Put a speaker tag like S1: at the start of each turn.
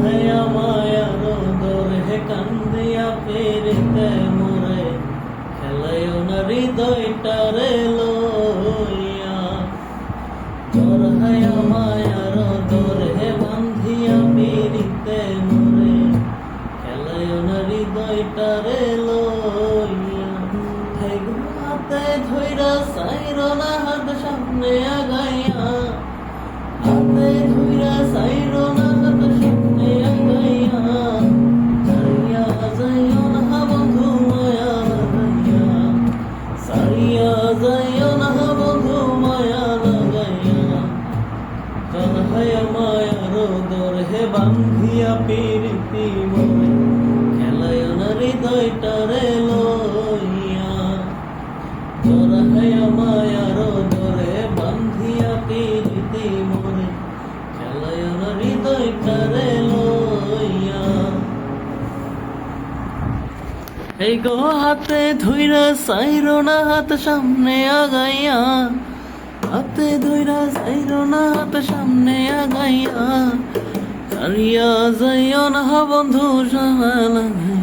S1: হায়া মায়ার দরে কান্দিয়া পেরিতে মোরে খেলায়ও না হৃদয়টারে লইয়া তোর হায়া মায়ার দরে বান্ধিয়া পেরিতে মোরে খেলায়ও না হৃদয়টারে লইয়া হাতে ধইরা সাইর না হাত সামনে আগাইয়া হাতে ধইরা সাইর না হাত সামনে আগাইয়া সারিয়া যাইও না বন্ধু মায়া লাগাইয়া সারিয়া যাইও না বন্ধু মায়া লাগাইয়া তোর হায়া মায়ার দরে বান্ধিয়া পিরিতি মোরে খেলায় না হৃদয়টারে লইয়া তোর হায়া মায়ার দরে বান্ধিয়া পিরিতি মোরে খেলায় না হৃদয়টারে লইয়া এই গো হাতে ধইরা সাইর না হাত সামনে আগাইয়া হাতে ধইরা সাইর না হাত সামনে আগাইয়া সারিয়া যাইও না বন্ধু সামা লাগাইয়া